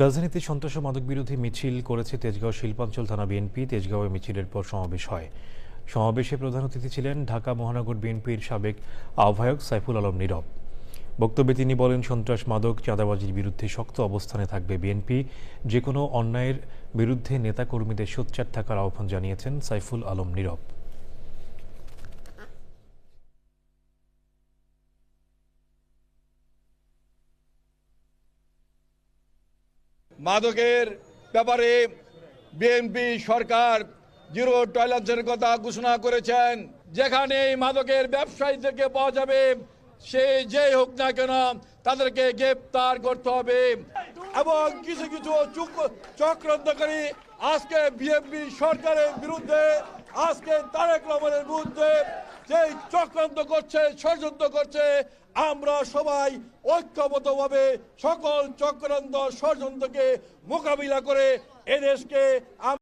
রাজধানীতে সন্ত্রাস ও মাদক বিরোধী মিছিল করেছে তেজগাঁও শিল্পাঞ্চল থানা বিএনপি। তেজগাঁওয়ে মিছিলের পর সমাবেশ হয়। সমাবেশে প্রধান অতিথি ছিলেন ঢাকা মহানগর বিএনপির সাবেক আহ্বায়ক সাইফুল আলম নীরব। বক্তব্যে তিনি বলেন, সন্ত্রাস, মাদক, চাঁদাবাজির বিরুদ্ধে শক্ত অবস্থানে থাকবে বিএনপি। যে কোনো অন্যায়ের বিরুদ্ধে নেতাকর্মীদের সোচ্চার থাকার আহ্বান জানিয়েছেন সাইফুল আলম নীরব। মাদকের ব্যাপারে বিএনপি সরকার জিরো টলারেন্সের কথা ঘোষণা করেছেন। যেখানে মাদকের ব্যবসায়ীদেরকে পাওয়া যাবে, সে যেই হোক না কেন তাদেরকে গ্রেপ্তার করতে হবে। এবং কিছু কিছু চক্রান্তকারী আজকে বিএনপি সরকারের বিরুদ্ধে, আজকে তারেক রহমানের বিরুদ্ধে যে চক্রান্ত করছে, ষড়যন্ত্র করছে, আমরা সবাই ঐক্যবদ্ধভাবে সকল চক্রান্ত ষড়যন্ত্রকে মোকাবিলা করে এদেশকে